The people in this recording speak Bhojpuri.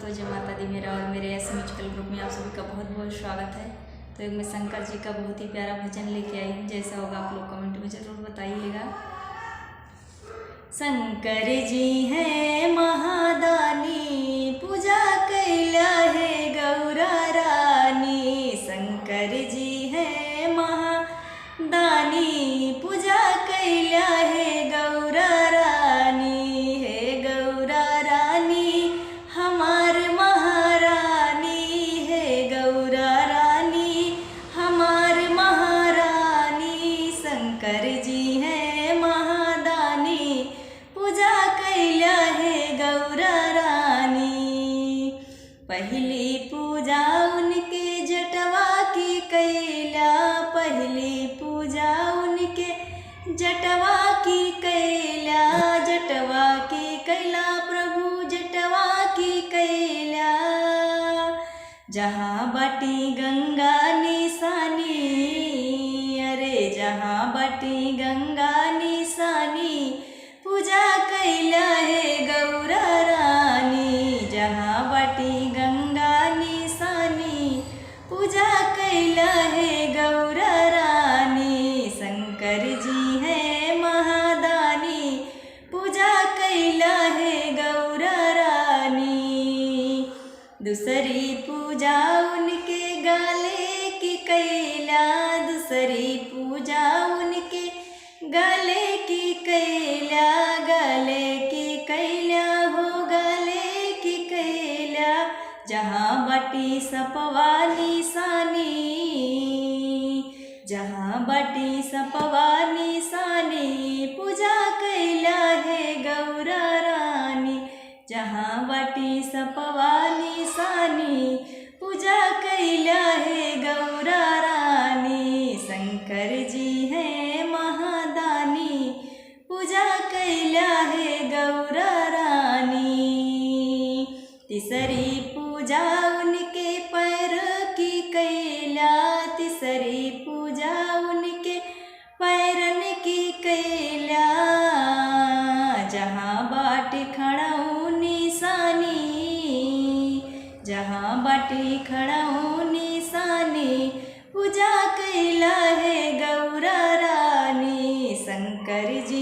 सबको जय माता दी। मेरा और मेरे ऐसे म्यूजिकल ग्रुप में आप सभी का बहुत बहुत स्वागत है। तो एक मैं शंकर जी का बहुत ही प्यारा भजन लेके आई हूँ, जैसा होगा आप लोग कमेंट में ज़रूर बताइएगा। शंकर जी है महादानी, पूजा कैला है गौरा रानी। शंकर जी है महादानी, पूजा कैला है गौरा रानी। है गौरा रानी हमार महारानी, है गौरा रानी हमार महारानी। शंकर जी है महादानी, पूजा कैला है गौरा रानी। पहली पूजा उनके जटवा की कैला, पहली पूजा उनके जटवा की कैला। जटवा की कैला प्रभु, जटवा की कैला। जहाँ बाटी गंगा निशानी, अरे जहाँ बाटी गंगा निशानी, पूजा कैला है गौरा रानी। जहाँ बाटी गंगा निशानी, पूजा कैला है गौरा रानी। शंकर जी है महादानी, पूजा कैला है गौरा रानी। दूसरी पूजा उनके गले की कैला, दूसरी पूजा उनके गले की कैला। गले की कैला हो गले की कैला। जहाँ बाटी सपवा निशानी, जहाँ बाटी सपवा निशानी, पूजा कैला है गौरा रानी। जहाँ बाटी सपवा निशानी, पूजा कैला है गौरा रानी। शंकर जी है महादानी, पूजा कैला है गौरा रानी। तीसरी पूजा उनके पैर की कैला, तीसरी पूजा उनके पैरन की कैला। जहाँ बाटी खड़ाऊँ निशानी, जहाँ बाटी खड़ाऊँ निशानी, पूजा कैला है गौरा रानी। शंकर जी